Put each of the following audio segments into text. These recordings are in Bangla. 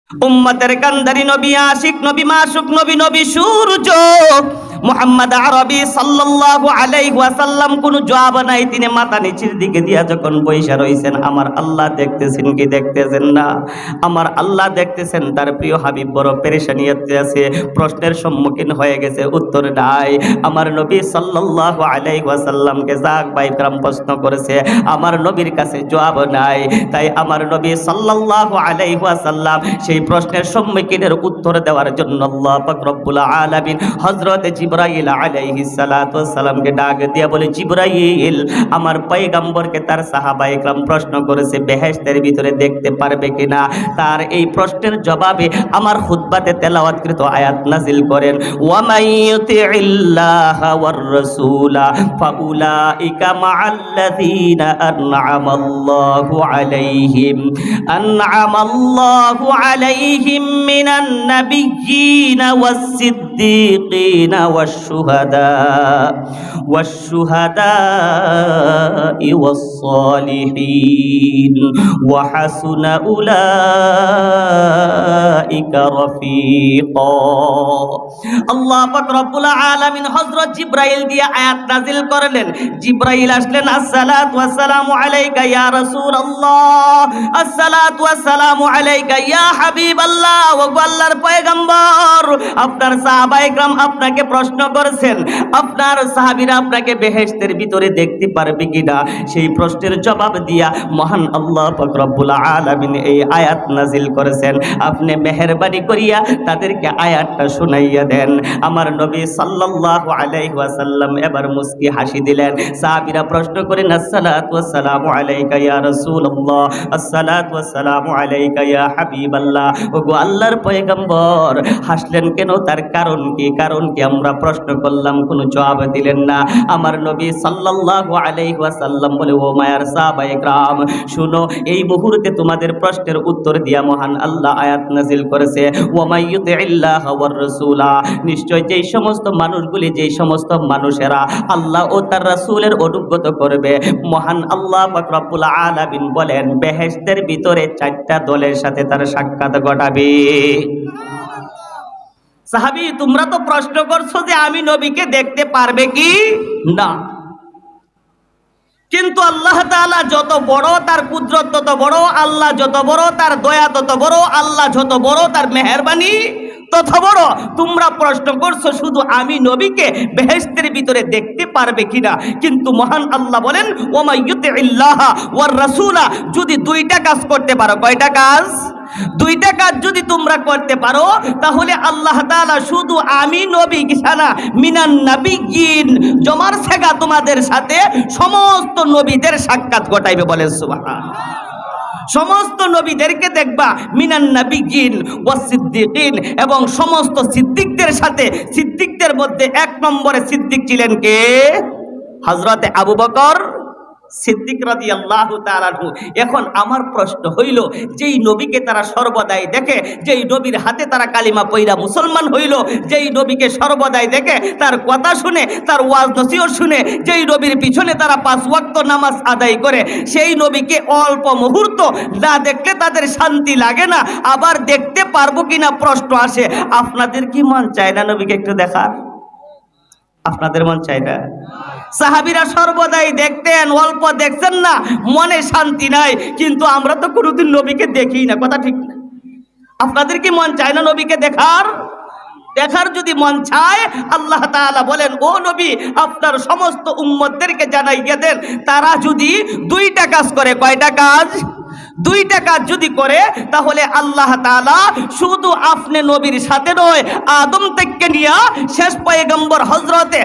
উম্মতের কান্দারি নবী, আশিক নবী, মাসুক নবী, নবী সূর্য মুহাম্মদ আরবি সাল্লাল্লাহু আলাইহি ওয়াসাল্লাম কোনো জবাব নাই। তিনি মাথা নিচের দিকে দিয়া যখন বইসা রইছেন, আমার আল্লাহ দেখতেছেন কি দেখতেছেন না? আমার আল্লাহ দেখতেছেন। তার প্রিয় হাবিব বড় পেরেশানিতে আছে, প্রশ্নের সম্মুখীন হয়ে গেছে, উত্তর নাই। আমার নবী সাল্লাল্লাহু আলাইহি ওয়াসাল্লামকে সাহাবায়ে কেরাম প্রশ্ন করেছে, আমার নবীর কাছে জবাব নাই। তাই আমার নবী সাল্লাল্লাহু আলাইহি ওয়াসাল্লাম সেই প্রশ্নের সম্মুখীনের উত্তর দেওয়ার জন্য আল্লাহ পাক রব্বুল আলামিন হযরত জিবরাইল আলাইহিস সালাতু ওয়াস সালামকে ডাক দিয়ে বলে, জিবরাইল, আমার পয়গম্বরকে তার সাহাবায়ে কেরাম প্রশ্ন করেছে বেহেশতের ভিতরে দেখতে পারবে কিনা। তার এই প্রশ্নের জবাবে আমার খুতবাতে তেলাওয়াতকৃত আয়াত নাযিল করেন, ওয়া মাইয়ুতিইল্লাহা ওয়ার রাসূলা ফাউলাইকা মাআল্লাযীনা আন'আমাল্লাহু আলাইহিম মিনান নাবিয়্যিনা ওয়াস-সিদ্দীকিনা ওয়াশ-শুহাদা'i ওয়াস-সালিহিন ওয়া হাসুনা উলাইকা রাফীকা। আল্লাহ পাক রব্বুল আলামিন হযরত জিবরাইল দিয়ে আয়াত নাযিল করলেন। জিবরাইল আসলেন, আসসালাতু ওয়াসসালামু আলাইকা ইয়া রাসূলুল্লাহ, আসসালাতু ওয়াসসালামু আলাইকা ইয়া হাবিবাল্লাহ। ওগো আল্লাহর পয়গম্বর, আপনার সাহাবায়ে কেরাম আপনাকে প্রশ্ন করেছেন, আপনার সাহাবীরা আপনাকে বেহেশতের ভিতরে দেখতে পারবে কিনা। সেই প্রশ্নের জবাব দিয়া মহান আল্লাহ পাক রব্বুল আলামিন এই আয়াত নাযিল করেছেন। আপনি মেহেরবানি করিয়া তাদেরকে আয়াতটা শুনাইয়া দেন। আমার নবী সাল্লাল্লাহু আলাইহি ওয়াসাল্লাম এবার মুস্কি হাসি দিলেন। সাহাবীরা প্রশ্ন করেন, আসসালাতু ওয়াসসালামু আলাইকা ইয়া রাসূলুল্লাহ, আসসালাতু ওয়াসসালামু আলাইকা ইয়া হাবিবাল্লাহ। ওগো আল্লাহর পয়গম্বর, হাসলেন কেন? তার কারণ কি? কারণ কি? আমরা প্রশ্ন করলাম, কোনো জবাব দিলেন না। আমার নবী সাল্লাল্লাহু আলাইহি ওয়াসাল্লাম বলে, ও মায়ার সাহাবায়ে কেরাম, শুনো, এই মুহূর্তে তোমাদের প্রশ্নের উত্তর দিয়া মহান আল্লাহ আয়াত নাযিল করেছে, ওয়া মাইয়ুতিইল্লাহা ওয়ার রাসূলা। নিশ্চয় যেই সমস্ত মানুষগুলি, যেই সমস্ত মানুষেরা আল্লাহ ও তার রাসূলের অনুগত করবে, মহান আল্লাহ পাক রব্বুল আলামিন বলেন বেহেশতের ভিতরে 4টা দলের সাথে তার সাক্ষাৎ ঘটাবে। সাহাবী, তোমরা তো প্রশ্ন করছো যে আমি নবীকে দেখতে পারবে কি না, কিন্তু আল্লাহ তাআলা যত বড়, তার কুদরত তত বড়, আল্লাহ যত বড়, তার দয়া তত বড়, আল্লাহ যত বড়, তার মেহেরবানি তত বড়। তোমরা প্রশ্ন করছো শুধু আমি নবীকে বেহেশতের ভিতরে দেখতে পারবে কিনা, কিন্তু মহান আল্লাহ বলেন, ওয়া মাইয়ুতিইল্লাহা ওয়ার রাসূলা। যদি 2টা কাজ করতে পারো, কয়টা কাজ? 2টা কাজ যদি তোমরা করতে পারো, তাহলে আল্লাহ তাআলা শুধু আমি নবী কিসানা মিনান নাবিয়্যিন জমার সেগা তোমাদের সাথে সমস্ত নবীদের সাক্ষাৎ ঘটাইবে। বলেন সুবহানাল্লাহ। সমস্ত নবীদেরকে দেখবা, মিনান নাবিয়্যিন ওয়াস-সিদ্দীকিন, এবং সমস্ত সিদ্দিকদের সাথে। সিদ্দিকদের মধ্যে 1 নম্বরে সিদ্দিক ছিলেন কে? হযরতে আবু বকর সিদ্দিক রাদিয়াল্লাহু তাআলা আনহু। এখন আমার প্রশ্ন হইল, যেই নবীকে তারা সর্বদাই দেখে, যেই নবীর হাতে তারা কালিমা পয়রা মুসলমান হইল, যেই নবীকে সর্বদাই দেখে, তার কথা শুনে, তার ওয়াজ নসিহত শুনে, যেই নবীর পিছনে তারা 5 ওয়াক্ত নামাজ আদায় করে, সেই নবীকে অল্প মুহূর্ত না দেখলে তাদের শান্তি লাগে না। আবার দেখতে পারবো কিনা প্রশ্ন আসে। আপনাদের কি মন চায় না নবীকে একটু দেখার? আপনাদের মন চায় না? সাহাবীরা সর্বদাই দেখতেন, অল্প দেখছেন না, মনে শান্তি নাই, কিন্তু আমরা তো কোনোদিন নবীকে দেখি না। কথা ঠিক না? আপনাদের কি মন চায় না নবীকে দেখার? দেখার যদি মন চায়, আল্লাহ তাআলা বলেন, ও নবী, আপনার সমস্ত উম্মতদেরকে জানাইয়া দেন, তারা যদি 2টা কাজ করে। কয়টা কাজ? 2টা কাজ যদি করে, তাহলে আল্লাহ তাআলা শুধু আপনি নবীর সাথে নয়, আদম থেকে নিয়ে শেষ পয়গম্বর হযরতে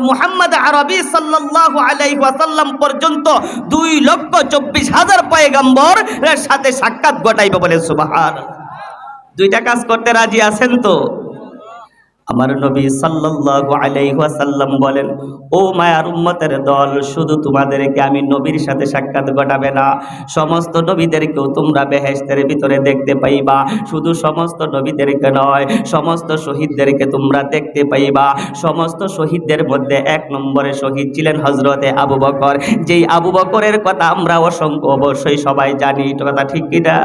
মুহাম্মদ আরবি সাল্লাল্লাহু আলাইহি ওয়াসাল্লাম পর্যন্ত 2,24,000 পয়গম্বরের সাথে সাক্ষাৎ ঘটাইবে। বলে সুবহানাল্লাহ। 2টা কাজ করতে রাজি আছেন তো? আমার নবী সাল্লাল্লাহু আলাইহি ওয়াসাল্লাম বলেন, ও মায়ার উম্মতের দল, শুধু তোমাদেরকে আমি নবীর সাথে সাক্ষাৎ ঘটাবে না, সমস্ত নবীদেরকেও তোমরা বেহেশতের ভিতরে দেখতে পাইবা। শুধু সমস্ত নবীদেরকে নয়, সমস্ত শহীদদেরকে তোমরা দেখতে পাইবা। সমস্ত শহীদদের মধ্যে 1 নম্বরে শহীদ ছিলেন হযরতে আবু বকর, যেই আবু বকরের কথা আমরা অবশ্যই সবাই জানি, এটা কথা ঠিক কিনা?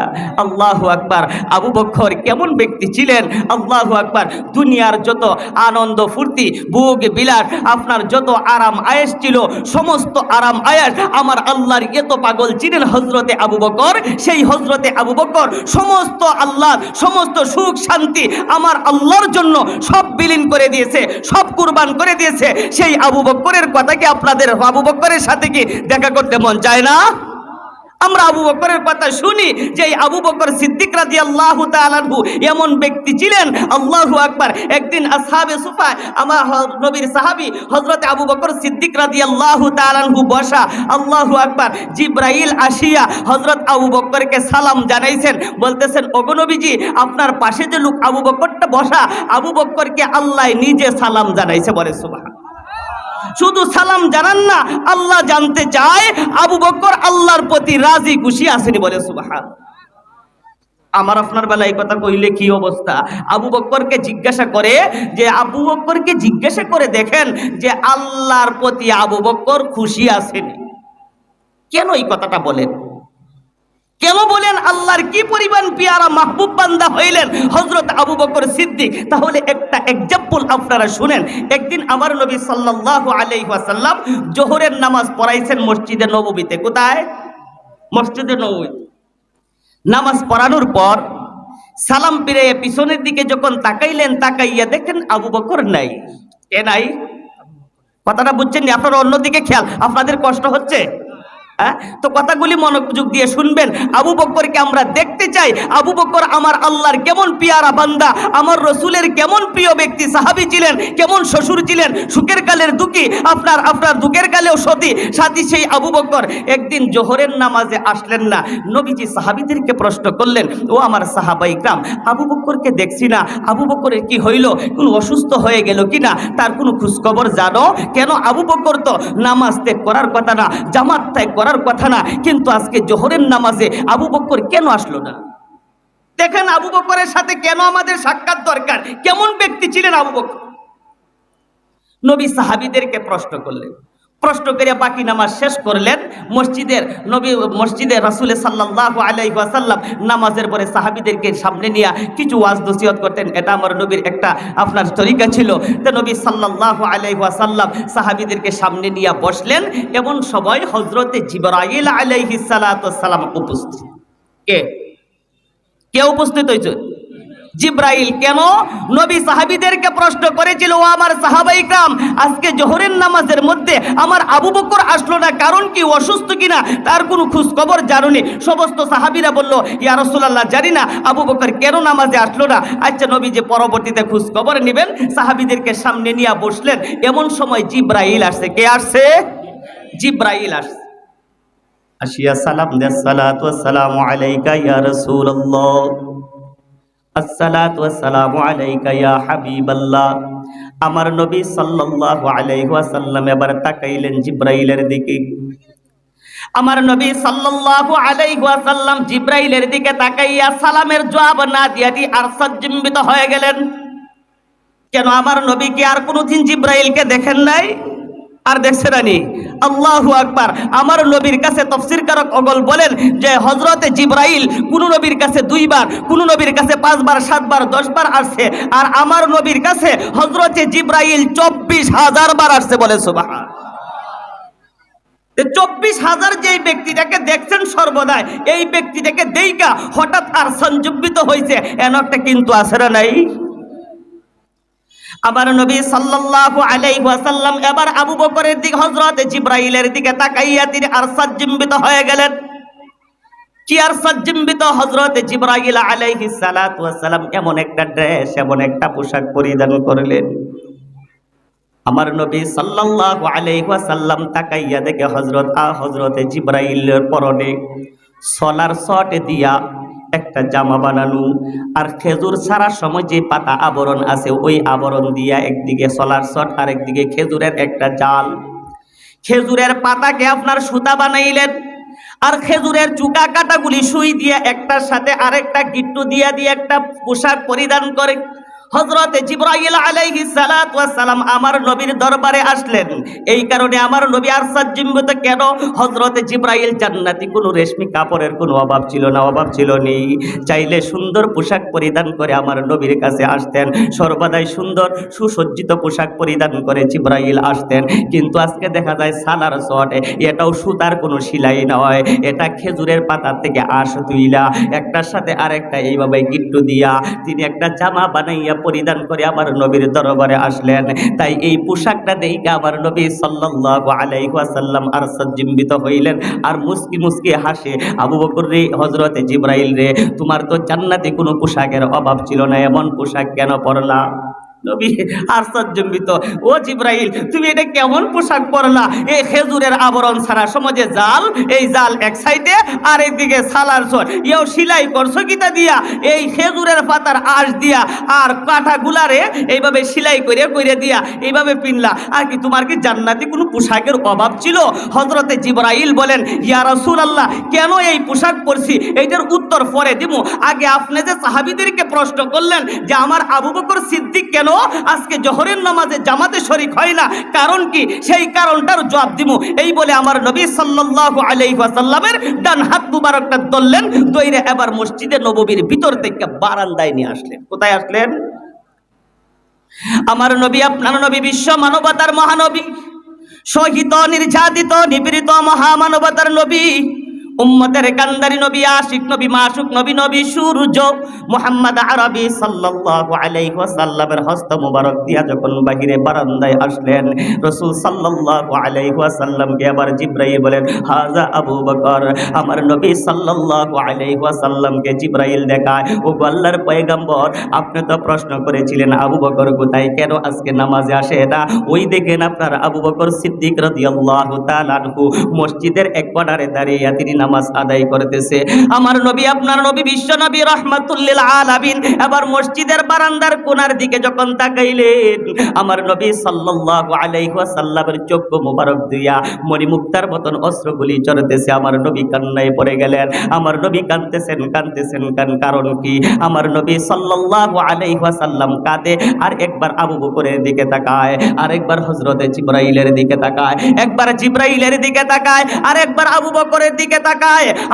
আল্লাহু আকবার। আবু বকর কেমন ব্যক্তি ছিলেন? আল্লাহু আকবার। দুনিয়ার যত আনন্দ ফুর্তি ভোগ বিলাস, আপনার যত আরাম আয়েশ ছিল, সমস্ত আরাম আয়েশ আমার আল্লাহর এত পাগল ছিলেন হযরতে আবু বকর। সেই হযরতে আবু বকর সমস্ত আল্লাহর সমস্ত সুখ শান্তি আমার আল্লাহর জন্য সব বিলীন করে দিয়েছে, সব কুরবান করে দিয়েছে। সেই আবু বকরের কথা কি আপনাদের আবু বকরের সাথে কি দেখা করতে মন চায় না? আমরা আবু বকরের কথা শুনি যে আবু বকর সিদ্দিক রাদিয়াল্লাহু তাআলা আনহু এমন ব্যক্তি ছিলেন, আল্লাহু আকবার। একদিন আসহাবে সুফা, আমার নবীর সাহাবী হযরত আবু বকর সিদ্দিক রাদিয়াল্লাহু তাআলা আনহু বসা, আল্লাহু আকবার। জিবরাইল আসিয়া হযরত আবু বকরকে সালাম জানাইছেন, বলতেছেন, ওগো নবীজি, আপনার পাশে যে লোক আবু বকরটা বসা, আবু বকরকে আল্লাহ নিজে সালাম জানাইছে। বলে সুবহান। শুধু সালাম জানান না, আল্লাহ জানতে চায় আবু বকর আল্লাহর প্রতি রাজি খুশি আসেনি। বলে সুবহান। আমার আপনার বেলায় এই কথা কইলে কি অবস্থা? আবু বকরকে জিজ্ঞাসা করে যে, আবু বকরকে জিজ্ঞাসা করে দেখেন যে আল্লাহর প্রতি আবু বকর খুশি আসেনি। কেন এই কথাটা বলেন? কেন বলেন? আল্লাহর কি পরিমাণ পিয়ারা মাহবুব বান্দা হইলেন হযরত আবু বকর সিদ্দিক। তাহলে একটা এক্সাম্পল আপনারা শুনেন। একদিন আমার নবী সাল্লাল্লাহু আলাইহি ওয়াসাল্লাম জোহরের নামাজ পড়াইছেন মসজিদে নববীতে। কোথায়? মসজিদে নববী। নামাজ পড়ানোর পর সালাম ফিরে পিছনের দিকে যখন তাকাইলেন, তাকাইয়া দেখেন আবু বকর নাই। কে নাই? কথাটা বুঝছেন? আপনারা অন্যদিকে খেয়াল, আপনাদের কষ্ট হচ্ছে। তো কথাগুলি মনোযোগ দিয়ে শুনবেন। আবু বকরকে আমরা দেখতে চাই। আবু বকর আমার আল্লাহর কেমন পিয়ারা বান্দা, আমার রসুলের কেমন প্রিয় ব্যক্তি, সাহাবী ছিলেন, কেমন শ্বশুর ছিলেন, সুখের কালের দুঃখী, আপনার দুঃখের কালেও সাথী সেই আবু বকর একদিন জোহরের নামাজে আসলেন না। নবীজি সাহাবীদেরকে প্রশ্ন করলেন, ও আমার সাহাবায়ে কিরাম, আবু বকরকে দেখছি না, আবু বকরের কি হইল? কোনো অসুস্থ হয়ে গেল কিনা? তার কোনো খোঁজখবর জানো? কেন? আবু বকর তো নামাজ ত্যাগ করার কথা না, জামাত ত্যাগ করার কথা না, কিন্তু আজকে জোহরের নামাজে আবু বকর কেন আসলো না? দেখেন আবু বকরের সাথে কেন আমাদের সাক্ষাৎ দরকার। কেমন ব্যক্তি ছিলেন আবু বকর? নবী সাহাবীদেরকে প্রশ্ন করলেন। প্রশ্ন করে বাকি নামাজ শেষ করলেন। মসজিদে রাসূল সাল্লাল্লাহু আলাইহি ওয়াসাল্লাম নামাজের পরে সাহাবীদেরকে সামনে নিয়ে কিছু ওয়াজ নসিহত করতেন। এটা আমার নবীর একটা আপনার তরিকা ছিল। তো নবী সাল্লাল্লাহু আলাইহি ওয়াসাল্লাম সাহাবীদেরকে সামনে নিয়ে বসলেন। এমন সময় হযরতে জিবরাইল আলাইহিস সালাতু ওয়াস সালাম উপস্থিত। কে উপস্থিত হয়েছে? জিবরাইল। কেন? নবী সাহাবীদেরকে প্রশ্ন করেছিল, ও আমার সাহাবায়ে কিরাম, আজকে জোহরের নামাজের মধ্যে আমার আবু বকর আসলো না, কারণ কি? অসুস্থ কিনা? তার কোনো খোঁজ খবর জানুনি? সমস্ত সাহাবীরা বলল, ইয়া রাসূলুল্লাহ, জানি না আবু বকর কেন নামাজে আসলো না। আচ্ছা, নবী যে পরবর্তীতে খোঁজ খবর নেবেন, সাহাবীদেরকে সামনে নিয়ে বসলেন। এমন সময় জিবরাইল আসছে। কে আসছে? জিবরাইল আসছে। আসিয়া সালাম দে, সালাতু ওয়াস সালামু আলাইকা ইয়া রাসূলুল্লাহ, আসসালাতু ওয়াসসালামু আলাইকা ইয়া হাবিবাল্লাহ। আমার নবী সাল্লাল্লাহু আলাইহি ওয়াসাল্লাম এবার তাকাইলেন জিবরাইলের দিকে। আমার নবী সাল্লাল্লাহু আলাইহি ওয়াসাল্লাম জিবরাইলের দিকে তাকাইয়া সালামের জবাব না দিয়া আর সজ্জিম্বিত হয়ে গেলেন। কেন? আমার নবী কি আর কোনোদিন জিবরাইলকে দেখেন নাই? আর দেখছে না? আল্লাহু আকবার। আমার নবীর কাছে তাফসীরকারক অগল বলেন যে হযরতে জিবরাইল কোন নবীর কাছে 2 বার, কোন নবীর কাছে 5 বার, 7 বার, 10 বার আসছে। আর আমার নবীর কাছে হযরতে জিবরাইল 24,000 বার আসছে। বলে সুবহান। 24,000 যেই ব্যক্তিটাকে দেখছেন সর্বদাই, এই ব্যক্তিটাকে দেইকা হঠাৎ আর সংযুক্ত হয়েছে, এনকটা কিন্তু আছে না নাই? আমার নবী সাল্লাল্লাহু আলাইহি ওয়াসাল্লাম এবার আবু বকরের দিকে, হযরত জিবরাইলের দিকে তাকাইয়া তিনি আরশাদ জিম্বিত হয়ে গেলেন। কি আরশাদ জিম্বিত? হযরত জিবরাইল আলাইহিস সালাতু ওয়াস সালাম এমন একটা ড্রেস, এমন একটা পোশাক পরিধান করলেন। আমার নবী সাল্লাল্লাহু আলাইহি ওয়াসাল্লাম তাকাইয়া দেখে হযরতে জিবরাইলের পরনে সোলার শট দিয়া একটা জামা বানানো, আর খেজুর ছাড়ার সময় যে পাতা আবরণ আছে ওই আবরণ দিয়া একদিকে সোলার শট আর একদিকে খেজুরের একটা জাল। খেজুরের পাতাকে আপনার সুতা বানাইলেন, আর খেজুরের চুকা কাটাগুলি সুই দিয়ে একটার সাথে আরেকটা গিট্টু দিয়া দিয়ে একটা পোশাক পরিধান করে হযরতে জিবরাইল আলাইহিস সালাতু ওয়াস সালাম আমার নবীর দরবারে আসলেন। এই কারণে আমার নবী আশ্চর্যান্বিত, কেন হযরতে জিবরাইল জান্নাতি কোনো রেশমি কাপড়ের কোনো অভাব ছিল না, অভাব ছিল নেই। চাইলে সুন্দর পোশাক পরিধান করে আমার নবীর কাছে আসতেন, সর্বদাই সুন্দর সুসজ্জিত পোশাক পরিধান করে জিবরাইল আসতেন। কিন্তু আজকে দেখা যায় সালার শট, এটাও সুতার কোনো সেলাই নয়, এটা খেজুরের পাতা থেকে আঁশ তুইলা একটার সাথে আরেকটা এইভাবে গিট্টু দিয়া তিনি একটা জামা বানাইয়া পরিধান করে আমার নবীর দরবারে আসলেন। তাই এই পোশাকটা দেখে আমার নবী সাল্লাল্লাহু আলাইহি ওয়াসাল্লাম আশ্চর্যান্বিত হইলেন, আর মুস্কি মুস্কি হাসে, আবু বকর রে, হযরতে জিবরাইল রে, তোমার তো জান্নাতে কোনো পোশাকের অভাব ছিল না, এমন পোশাক কেন পরলা? নবী আশ্চর্যান্বিত, ও জিবরাইল তুমি এটা কেমন পোশাক পরলা? এই খেজুরের আবরণ ছাড়া সমাজে জাল, এই জাল এক সাইডে আর একদিকে সালার সর, এও সেলাই করছো কিতা দিয়া? এই খেজুরের পাতার আঁশ দিয়া আর কাঁটাগুলারে এইভাবে সেলাই করে করে দিয়া এইভাবে পিনলা, আর কি তোমার কি জান্নাতি কোনো পোশাকের অভাব ছিল? হযরতে জিবরাইল বলেন, ইয়া রাসূলুল্লাহ, কেন এই পোশাক পরছি এইটার উত্তর পরে দিব, আগে আপনি যে সাহাবীদেরকে প্রশ্ন করলেন যে আমার আবু বকর সিদ্দিক কেন আজকে জোহরের নামাজে জামাতে শরীক হয় না, কারণ কি, সেই কারণটার জবাব দিব। এই বলে আমার নবী সাল্লাল্লাহু আলাইহি ওয়াসাল্লামের ডান হাত মুবারকটা ধরলেন, দইরে এবার মসজিদে নববীর ভিতর থেকে বারান্দায় নিয়ে আসলেন। কোথায় আসলেন? আমার নবী, আপনার নবী বিশ্ব মানবতার মহানবী, শহীদ নির্যাতিত নিপীড়িত মহামানবতার নবী, উম্মতের কান্দারি নবী, আশিক নবী, মাসুক নবী, নবী সূর্য মুহাম্মদ আরবি সাল্লাল্লাহু আলাইহি ওয়াসাল্লামের হস্ত মুবারক দিয়া যখন বাহিরে বারান্দায় আসলেন, রাসূল সাল্লাল্লাহু আলাইহি ওয়াসাল্লামকে আবার জিবরাইল বলেন, হাজা আবু বকর। আমার নবী সাল্লাল্লাহু আলাইহি ওয়াসাল্লামকে জিবরাইল দেখায়, ও আল্লাহর পয়গম্বর, আপনি তো প্রশ্ন করেছিলেন আবু বকর কোথায়, কেন আজকে নামাজে আসে না? ওই দেখেন আপনার আবু বকর সিদ্দিক রাদিয়াল্লাহু তাআলা আনহু মসজিদের এক কোণারে দাঁড়িয়ে তিনি নামাজ আদায় করতেছে। আমার নবী, আপনার নবী বিশ্ব নবী রাহমাতুল লিল আলামিন এবার মসজিদের বারান্দার কোণার দিকে যখন তাকাইলেন, আমার নবী সাল্লাল্লাহু আলাইহি ওয়াসাল্লামের চোখ মোবারক দিয়া মণিমুক্তার মতন অশ্রুগুলি ঝরতেছে। আমার নবী কান্নায় পড়ে গেলেন। আমার নবী কাঁদতেছেন কাঁদতেছেন, কারণ কি, আমার নবী সাল্লাল্লাহু আলাইহি ওয়াসাল্লাম কাঁদে, আর একবার আবু বকরের দিকে তাকায়, আর একবার হযরতে জিবরাইলের দিকে তাকায়, একবার জিবরাইলের দিকে তাকায়, আর একবার আবু বকরের দিকে তাকায়।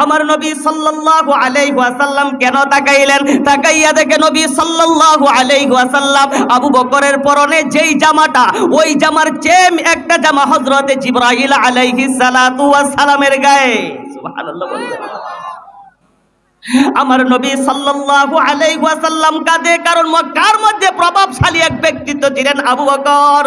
আমার নবী সাল্লাল্লাহু আলাইহি ওয়াসাল্লাম কেন তাকাইলেন? তাকাইয়া দেখে নবী সাল্লাল্লাহু আলাইহি ওয়াসাল্লাম আবু বকরের পরনে যেই জামাটা, ওই জামার চেম একটা জামা হযরতে জিবরাইল আলাইহিস সালাতু ওয়াস সালামের গায়ে। সুবহানাল্লাহ বললেন। আমার নবী সাল্লাল্লাহু আলাইহি ওয়াসাল্লাম কাঁদে, কারণ মক্কার মধ্যে প্রভাবশালী এক ব্যক্তিত্ব ছিলেন আবু বকর।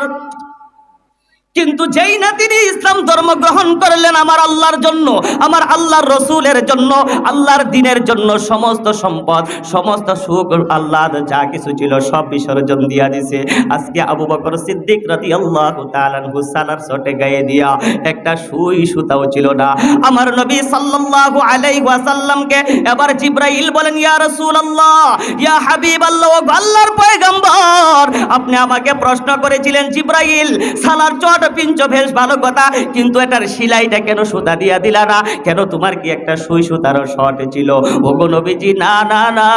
কিন্তু যেই না তিনি ইসলাম ধর্ম গ্রহণ করলেন আমার আল্লাহর জন্য, আমার আল্লাহর রসুলের জন্য, আল্লাহর দ্বীনের জন্য সমস্ত সম্পদ, সমস্ত সুখ, আল্লাহর যা কিছু ছিল সব বিসর্জন দিয়া দিছে। আজকে আবু বকর সিদ্দিক রাদিয়াল্লাহু তাআলা আনহু সালার শটে গায়ে দিয়া একটা সুই সুতাও ছিল না। আমার নবী সাল্লাল্লাহু আলাইহি ওয়াসাল্লামকে এবার জিবরাইল বলেন, ইয়া রাসূলুল্লাহ, ইয়া হাবিবাল্লাহ, ও আল্লাহর পয়গম্বর, আপনি আমাকে প্রশ্ন করেছিলেন জিবরাইল, সালার চট পিঞ্চ বেশ ভালো কথা, কিন্তু এটার সেলাইটা কেন সুতা দিয়া দিলা না? কেন তোমার কি একটা সুই সুতারও শর্ট ছিল? ওগো নবীজি, না না না,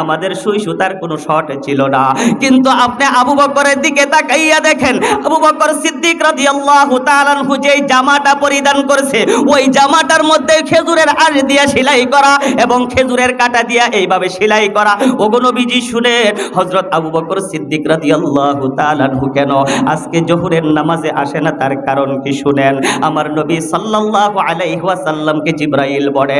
আমাদের সুই সুতার কোনো শর্ট ছিল না। কিন্তু আপনি আবু বকরের দিকে তাকাইয়া দেখেন, আবু বকর সিদ্দিক রাদিয়াল্লাহু তাআলা আনহু যেই জামাটা পরিধান করেছে, ওই জামাটার মধ্যে খেজুরের আঁশ দিয়া সেলাই করা এবং খেজুরের কাঁটা দিয়া এইভাবে সেলাই করা। ওগো নবীজি শুনেন, হযরত আবু বকর সিদ্দিক রাদিয়াল্লাহু তাআলা আনহু কেন আজকে জোহরের নামাজে আসে না, তার কারণ কি শুনেন। আমার নবী সাল্লাল্লাহু আলাইহি ওয়াসাল্লামকে জিবরাইল বলে,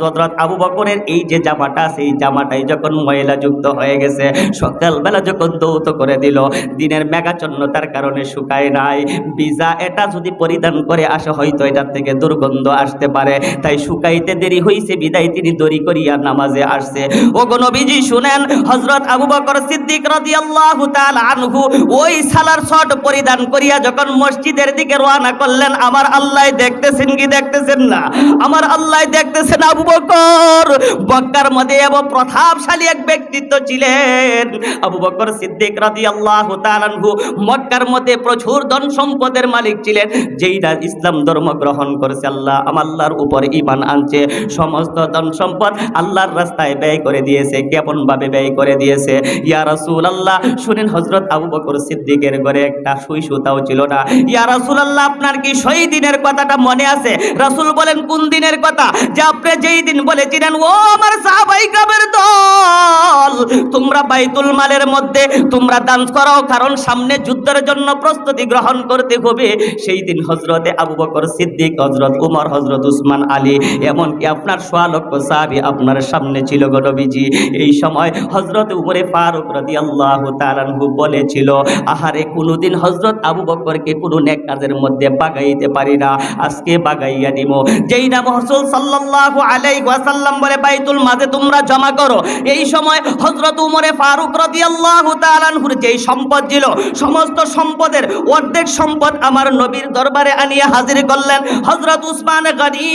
হযরত আবু বকরের এই যে জামাটা আছে, এই জামাটা মাথায় যখন ময়লা যুক্ত হয়ে গেছে, সকালবেলা যখন দৌত করে দিল, দিনের মেঘাচ্ছন্নতার কারণে শুকায় নাই, ভিজা এটা যদি পরিধান করে আসে হয়তো এটার থেকে দুর্গন্ধ আসতে পারে, তাই শুকাইতে দেরি হইছে বিদায় তিনি দড়ি করিয়া নামাজে আসছে। ওগো নবীজি শুনেন, হযরত আবু বকর সিদ্দিক রাদিয়াল্লাহু তাআলা আনহু ওই সালার শর্ট পরিধান করিয়া যখন মসজিদের দিকে রওনা করলেন, আমার আল্লাহ দেখতেছেন কি দেখতেছেন না? আমার আল্লাহ দেখতেছেন। আবু বকর মক্কার মধ্যে এবং প্রতাপশালী এক ব্যক্তিত্ব ছিলেন। আবু বকর সিদ্দিক রাদিয়াল্লাহু তাআলা আনহু মক্কার মধ্যে প্রচুর ধন সম্পদের মালিক ছিলেন। যেইটা ইসলাম ধর্ম গ্রহণ করেছে, আল্লাহর উপর ঈমান আনছে, সমস্ত ধন সম্পদ আল্লাহর রাস্তায় ব্যয় করে দিয়েছে। কেমন ভাবে ব্যয় করে দিয়েছে? ইয়া রাসূলুল্লাহ শুনেন, হযরত আবু বকর সিদ্দিকের ঘরে একটা সুই সুতাও ছিল না। ইয়া রাসূলুল্লাহ আপনার কি সেই দিনের কথাটা মনে আছে? রাসূল বলেন, কোন দিনের কথা? যে আপনি যেই দিন বলেছিলেন, ও আমার সাহাবায়ে কেরামের দল, তোমরা বাইতুল মালের মধ্যে তোমরা দান করো, কারণ সামনে যুদ্ধের জন্য প্রস্তুতি গ্রহণ করতে হবে। সেই দিন হযরতে আবু বকর সিদ্দিক, হযরত ওমর, হযরত উসমান, আলী, এমনকি আপনার 100 লক্ষ সাহাবী আপনার সামনে ছিল গো নবীজি। এই সময় হযরত উমরে ফারুক রাদিয়াল্লাহু তাআলা আনহু বলেছিল, আহারে কোনোদিন হযরত আবু বকরকে কোনো নেক কাজের মধ্যে বাগাইতে পারি না, আজকে বাগাইয়া দিব। যেই নাম রাসূল সাল্লাল্লাহু আলাইহি ওয়াসাল্লাম বলে বাইতুল মালে তোমরা জমা করো, এই সময় হযরত উমরে ফারুক রাদিয়াল্লাহু তাআলা আনহুর যেই সম্পদ ছিল, সমস্ত সম্পদের অর্ধেক সম্পদ আমার নবীর দরবারে আনিয়ে হাজির করলেন। হযরত উসমান গনি,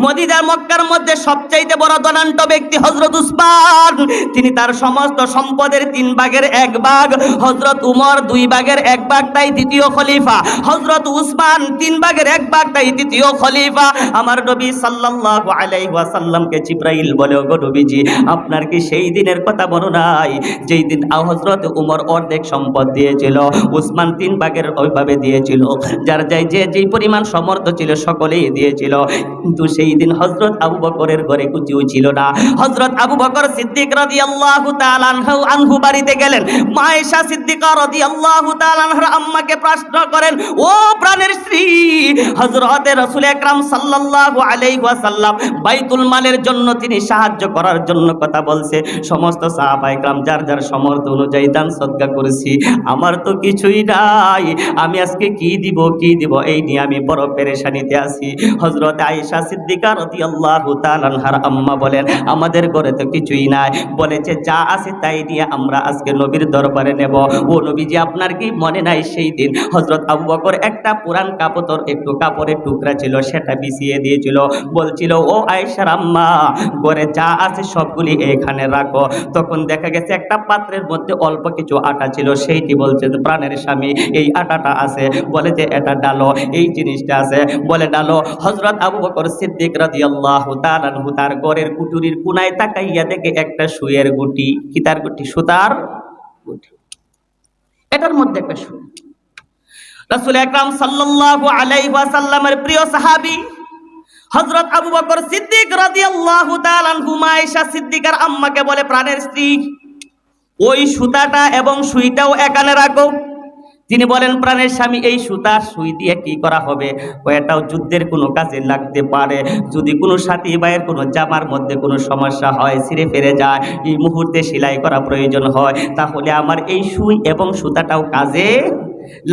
মদিনা মক্কার মধ্যে সবচাইতে বড় ধনাঢ্য ব্যক্তি হযরত উসমান, তিনি তার সমস্ত সম্পদের 3 ভাগের 1 ভাগ, হযরত উমর 2 ভাগের 1 ভাগ, তাই দ্বিতীয় খলিফা, হযরত উসমান 3 ভাগের 1 ভাগ, তাই তৃতীয় খলিফা। আমার নবী সাল্লাল্লাহু আলাইহি ওয়াসাল্লামকে জিবরাইল বলে, ওগো নবীজি আপনার কি সেই দিনের কথা মনে নাই যেই দিন হযরত উমর অর্ধেক সম্পদ দিয়েছিল, উসমান 3 ভাগের ওইভাবে দিয়েছিল, যার যেই পরিমাণ সমর্থ ছিল সকলেই দিয়েছিল, কিন্তু সেই দিন হযরত আবু বকরের ঘরে কিছুই ছিল না। হযরত আবু বকর সিদ্দিক রাদিয়াল্লাহু তাআলা আনহু বাড়িতে গেলেন। মা আয়েশা সিদ্দিকা রাদিয়াল্লাহু তাআলা আনহার আম্মাকে প্রশ্ন করেন, ও প্রাণের স্ত্রী, হযরতে রাসূল আকরাম সাল্লাল্লাহু আলাইহি ওয়াসাল্লাম বাইতুল মালের জন্য তিনি সাহায্য করার জন্য কথা বলছে, সমস্ত সাহাবায়ে کرام যার যার সামর্থ্য অনুযায়ী দান সদকা করেছি, আমার তো কিছুই নাই, আমি আজকে কি দিব এই নিয়ে আমি বড় পেরেশানিতে আছি। হযরত আয়েশা সিদ্দিকা রাদিয়াল্লাহু তাআলা আনহার আম্মা বলেন, আমাদের ঘরে তো কিছুই নাই, বলেছে যা আছে তাই দিয়ে আমরা আজকে নবীর দরবারে নেব। ও নবীজি আপনার কি মনে নাই সেই দিন হযরত আবু বকর একটা পুরান কাপড়ের টুকরা ছিল, সেটা বিছিয়ে দিয়েছিল, বলছিল ও আয়েশার আম্মা ঘরে যা আছে সবগুলি এখানে রাখো। তখন দেখা গেছে একটা পাত্রের মধ্যে অল্প কিছু আটা ছিল, সেইটি বলছে প্রাণের স্বামী এই আটাটা আছে, বলে যে এটা ডালো, এই জিনিসটা আছে, বলে ডালো। হযরত আবু বকর সিদ্দিক রাদিয়াল্লাহু তাআলা আনহু তার ঘরের কুটুরির কোনায় তাকাইয়া দেখে একটা সুইয়ের গুটি, কি তার গুটি? সুতার গুটি, এটার মধ্যে একটা সুই। রাসূল আকরাম সাল্লাল্লাহু আলাইহি ওয়াসাল্লামের প্রিয় সাহাবী হযরত আবু বকর সিদ্দিক রাদিয়াল্লাহু তাআলা আনহু মা আয়েশা সিদ্দিকার আম্মাকে বলে, প্রাণের স্ত্রী ওই সুতাটা এবং সুইটাও এখানে রাখো। তিনি বলেন, প্রাণের স্বামী এই সুতা সুই দিয়ে কি করা হবে? এটাও যুদ্ধের কোনো কাজে লাগতে পারে, যদি কোনো সাথী ভাইয়ের কোনো জামার মধ্যে কোনো সমস্যা হয়, ছিঁড়ে ফেরে যায়, এই মুহূর্তে সেলাই করা প্রয়োজন হয়, তাহলে আমার এই সুই এবং সুতাটাও কাজে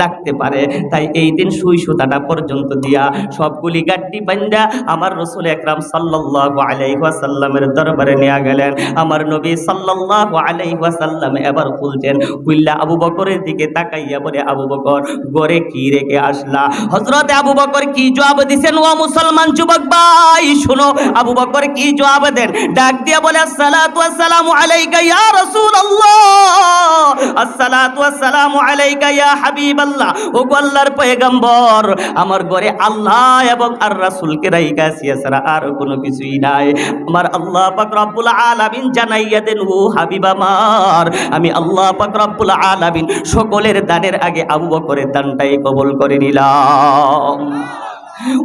লাগতে পারে। তাই এই দিন সুই সুতাটা পর্যন্ত দিয়া সবগুলি গাড্ডি বান্ধা আমার রাসূল আকরাম সাল্লাল্লাহু আলাইহি ওয়াসাল্লামের দরবারে নিয়ে গেলেন। আমার নবী সাল্লাল্লাহু আলাইহি ওয়াসাল্লাম এবার খুলছেন, খুললা আবু বকরের দিকে তাকাইয়া বলে, আবু বকর ঘরে কি রেখে আসলা? হযরতে আবু বকর কি জবাব দিবেন? ও মুসলমান যুবক ভাই শুনো, আবু বকর কি জবাব দেন? ডাক দিয়া বলে, আসসালাতু ওয়াসসালামু আলাইকা ইয়া রাসূলুল্লাহ, আসসালাতু ওয়াসসালামু আলাইকা ইয়া হাবিবাল্লাহ, ও আল্লাহর পয়গম্বর, আমার ঘরে আল্লাহ এবং আর রাসূলকে রাইখা আছি, এছাড়া আর কোনো কিছুই নাই। আমার আল্লাহ পাক রব্বুল আলামিন জানাইয়া দেন, ও হাবিব আমার, আমি আল্লাহ পাক রব্বুল আলামিন সকলের দানের আগে আবু বকরের দানটাই কবুল করে নিলাম।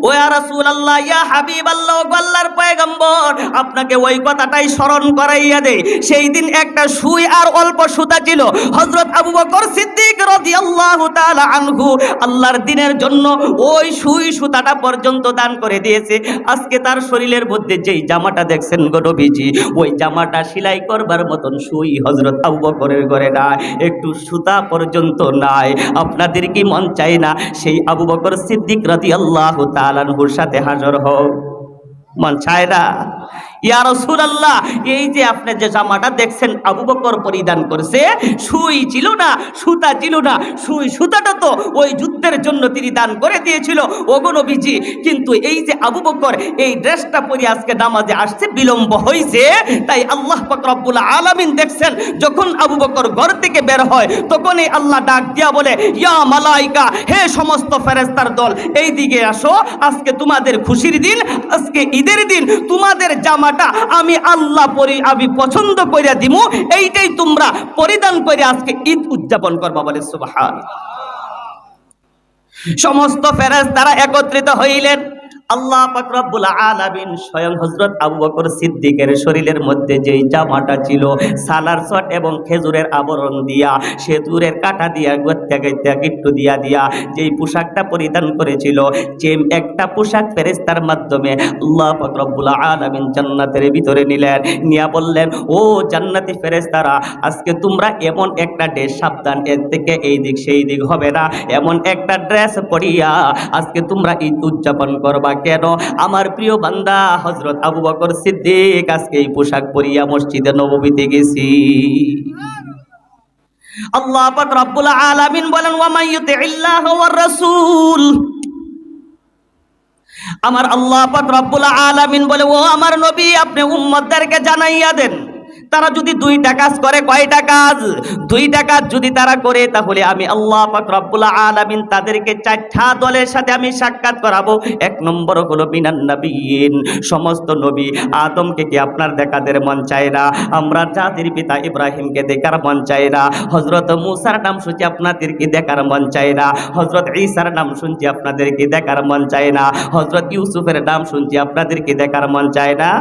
ও ইয়া রাসূলুল্লাহ, ইয়া হাবিবাল্লাহ, আল্লাহর পয়গম্বর, আপনাকে ওই কথাটাই স্মরণ করাইয়া দেই। সেই দিন একটা সুই আর অল্প সুতা ছিল। হযরত আবু বকর সিদ্দিক রাদিয়াল্লাহু তাআলা আনহু আল্লাহর দ্বীনের জন্য ওই সুই সুতাটা পর্যন্ত দান করে দিয়েছে। আজকে তার শরীরের মধ্যে যেই জামাটা দেখছেন গো নবীজি, ওই জামাটা সেলাই করবার মতন সুই হযরত আবু বকরের ঘরে নাই, একটু সুতা পর্যন্ত নাই। আপনাদের কি মন চায় না সেই আবু বকর সিদ্দিক রাদিয়াল্লাহু তাআলা আনহুর সাথে হাজির হও? মন চায় না? ইয়া রাসূলুল্লাহ, এই যে আপনি যে জামাটা দেখছেন আবু বকর পরিধান করেছে, সুই ছিল না, সুতা ছিল না। সুই সুতাটা তো ওই যুদ্ধের জন্য তিনি দান করে দিয়েছিল ওগো নবীজি। কিন্তু এই যে আবু বকর এই ড্রেসটা পরে আজকে নামাজে আসছে, বিলম্ব হয়েছে, তাই আল্লাহ পাক রব্বুল আলামিন দেখছেন যখন আবু বকর ঘর থেকে বের হয়, তখনই আল্লাহ ডাক দিয়া বলে, ইয়া মালাইকা, হে সমস্ত ফেরেশতার দল, এই দিকে আসো, আজকে তোমাদের খুশির দিন, আজকে ঈদের দিন, তোমাদের জামাটা আমি আল্লাহ আমি পছন্দ কইরা দিমু, এইটাই তোমরা পরিধান করে আজকে ঈদ উদযাপন করবা। বলে সুবহানাল্লাহ। সমস্ত ফেরেশতারা একত্রিত হইলেন। আল্লাহ পাক রব্বুল আলামিন স্বয়ং হযরত আবু বকর সিদ্দিকের শরীরের মধ্যে যেই জামাটা ছিল সালার শট এবং খেজুরের আবরণ দিয়া, খেজুরের কাটা দিয়া, গিট্টু দিয়া দিয়া যেই পোশাকটা পরিধান করেছিল, যে একটা পোশাক ফেরেশতার মাধ্যমে আল্লাহ পাক রব্বুল আলামিন জান্নাতের ভিতরে নিলেন, নিয়া বললেন, ও জান্নাতি ফেরেশতারা, আজকে তোমরা এমন একটা ড্রেস, সাবধান, এর থেকে এই দিক সেই দিক হবে না, এমন একটা ড্রেস পরিয়া আজকে তোমরা ঈদ উদযাপন করবা। কেন? আমার প্রিয় বান্দা হযরত আবু বকর সিদ্দিক আজকে এই পোশাক পরিয়া মসজিদে নববীতে গেছি। আল্লাহ পাক রব্বুল আলামিন বলেন, ওয়া মান ইউতিইল্লাহ ওয়ার রাসূল, আমার আল্লাহ পাক রব্বুল আলামিন বলে, ও আমার নবী, আপনি উম্মতদেরকে জানাইয়া দেন, তারা যদি দুইটা কাজ করে, কয়টা কাজ? দুইটা কাজ যদি তারা করে, তাহলে আমি আল্লাহ পাক রব্বুল আলামিন তাদেরকে চারটা দলের সাথে আমি সাক্ষাৎ করাবো। এক নম্বর হলো মিনান নবিয়িন, সমস্ত নবী। আদমকে কি আপনার দেখাদের মন চায় না? আমরা জাতির পিতা ইব্রাহিমকে দেখার মন চায় না? হযরত মূসার নাম শুনছি আপনাদেরকে দেখার মন চায় না? হযরত ঈসার নাম শুনছি আপনাদেরকে দেখার মন চায় না? হযরত ইউসুফের নাম শুনছি আপনাদেরকে দেখার মন চায় না?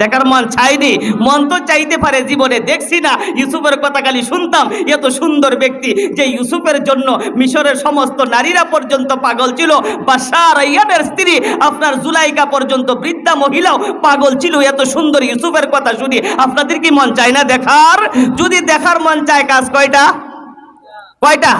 দেখার মন চাইনি? মন তো চাইতে পারে, জীবনে দেখছি না, ইউসুফের কথা খালি শুনতাম, এত সুন্দর ব্যক্তি, যে ইউসুফের জন্য মিশরের সমস্ত নারীরা পর্যন্ত পাগল ছিল, বাদশাহ রাইয়ানের স্ত্রী আপনার জুলাইকা পর্যন্ত বৃদ্ধা মহিলাও পাগল ছিল এত সুন্দর ইউসুফের কথা শুনি। আপনাদের কি মন চায় না দেখার? যদি দেখার মন চায়, কাজ কয়টা? কয়টা?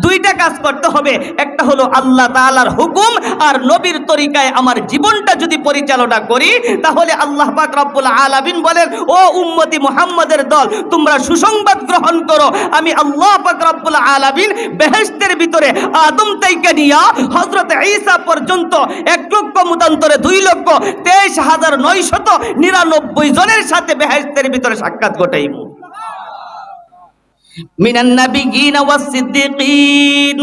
দুইটা কাজ করতে হবে। একটা হলো আল্লাহ তাআলার হুকুম আর নবীর তরিকায় আমার জীবনটা যদি পরিচালনা করি, তাহলে আল্লাহ পাক রব্বুল আলামিন বলেন, ও উম্মতি মুহাম্মাদের দল, তোমরা সুসংবাদ গ্রহণ করো, আমি আল্লাহ পাক রব্বুল আলামিন বেহেশতের ভিতরে আদম থেকে নিয়া হযরত ঈসা পর্যন্ত 1,23,999 জনের সাথে বেহেশতের ভিতরে সাক্ষাৎ ঘটাইব। মিনান নাবিয়িন ওয়াস সিদ্দিকিন,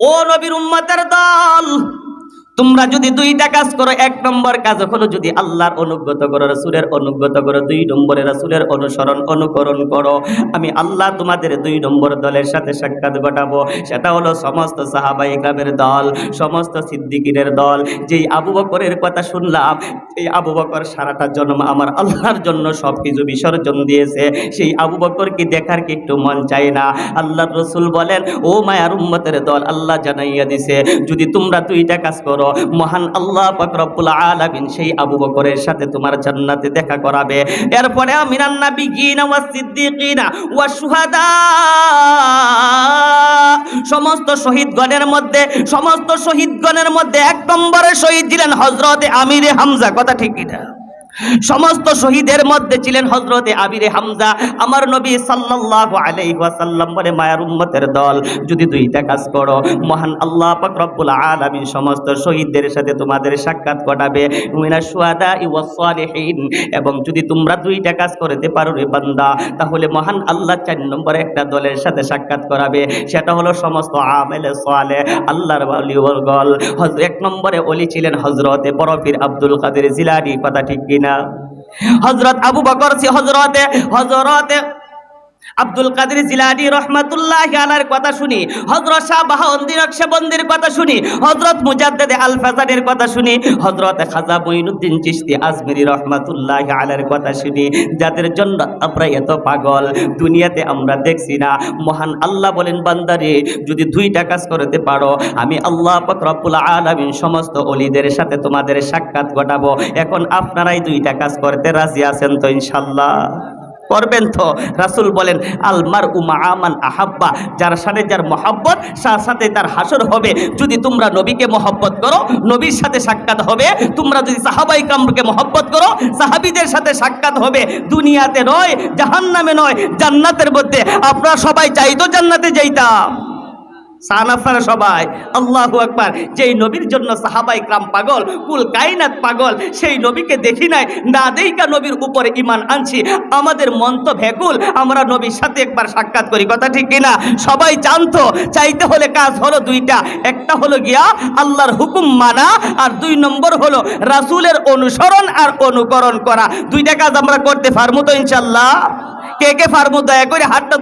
ও নবীর উম্মতের দল, তোমরা যদি দুইটা কাজ করো, এক নম্বর কাজ হলো যদি আল্লাহর অনুগত করো, রাসূলের অনুগত করো, দুই নম্বরে রাসূলের অনুকরণ করো, আমি আল্লাহ তোমাদের দুই নম্বর দলের সাথে সাক্ষাৎ ঘটাবো। সেটা হলো সমস্ত সাহাবায়ে কেরামের দল, সমস্ত সিদ্দিকিনের দল। যেই আবু বকরের কথা শুনলাম, এই আবু বকর সারাটা জন্ম আমার আল্লাহর জন্য সবকিছু বিসর্জন দিয়েছে, সেই আবু বকরকে দেখার কি একটু মন চায় না? আল্লাহর রাসূল বলেন, ও মায়ার উম্মতের দল, আল্লাহ জানাইয়া দিছে, যদি তোমরা দুইটা কাজ করো, মহান আল্লাহ পাক রব্বুল আলামিন সেই আবু বকরের সাথে তোমার জান্নাতে দেখা করাবে। এরপরে মিনান নাবিয়িন ওয়াস সিদ্দিকিন ওয়াস শুহাদা, সমস্ত শহীদগণের মধ্যে এক নম্বরে শহীদ ছিলেন হযরতে আমিরে হামজা। কথা ঠিক কিনা? সমস্ত শহীদের মধ্যে ছিলেন হযরতে আমিরে হামজা। আমার নবী সাল্লাল্লাহু আলাইহি ওয়াসাল্লাম বলে, মায়ার উম্মতের দল, যদি দুইটা কাজ করো, মহান আল্লাহ পাক রব্বুল আলামিন সমস্ত শহীদদের সাথে তোমাদের সাক্ষাৎ ঘটাবে, মিনাশ শুহাদা ওয়াস সালিহিন, এবং যদি তোমরা দুইটা কাজ করতে পারো রে বান্দা, তাহলে মহান আল্লাহ 4 নম্বরে একটা দলের সাথে সাক্ষাৎ করাবে। সেটা হলো সমস্ত আমেলে সালেহ, আল্লাহর ওলি ওয়াল। 1 নম্বরে ওলি ছিলেন হযরতে বরফির আব্দুল কাদের জিলানী। কথা ঠিক কিনা? হযরত আবু বকর, হযরতে আব্দুল কাদের জিলানী রহমাতুল্লাহি আলাইহির কথা শুনি, হযরত শাহ বাহাউদ্দিন নকশবন্দির কথা শুনি, হযরত মুজাদ্দিদ আল ফাজানের কথা শুনি, হযরত খাজা মুঈনুদ্দিন চিশতি আজমিরি রহমাতুল্লাহি আলাইহির কথা শুনি, যাদের জন্য আমরা এত পাগল দুনিয়াতে আমরা দেখছি না। মহান আল্লাহ বলেন, বান্দারে যদি দুইটা কাজ করতে পারো আমি আল্লাহ পাক রব্বুল আলামিন সমস্ত ওলিদের সাথে তোমাদের সাক্ষাৎ ঘটাবো। এখন আপনারাই দুইটা কাজ করতে রাজি আছেন তো ইনশাআল্লাহ? করবেন তো? রাসূল বলেন, আল মারউ মাআ মান আহাব্বা, যার সাথে যার মহব্বত তার সাথে তার হাসর হবে। যদি তোমরা নবীকে মহব্বত করো নবীর সাথে সাক্ষাৎ হবে, তোমরা যদি সাহাবায়ে কেরামকে মহব্বত করো সাহাবীদের সাথে সাক্ষাৎ হবে। দুনিয়াতে নয়, জাহান্নামে নয়, জান্নাতের মধ্যে। আপনারা সবাই চাইতো জান্নাতে যাইতাম, চান আপনারা সবাই? আল্লাহু আকবার। যেই নবীর জন্য সাহাবায়ে কেরাম পাগল, কুল কায়নাত পাগল, সেই নবীকে দেখি নাই, না দেইকা নবীর উপরে ঈমান আনছি। আমাদের মন তো ভ্যাকুল, আমরা নবীর সাথে একবার সাক্ষাৎ করি, কথা ঠিক কিনা? সবাই জানতো, চাইতে হলে কাজ হলো দুইটা, একটা হলো গিয়া আল্লাহর হুকুম মানা, আর 2 নম্বর হলো রাসূলের অনুসরণ আর অনুকরণ করা। দুইটা কাজ আমরা করতে পারবো তো ইনশাআল্লাহ? কে কে পারবো? দয়া করে হাতটা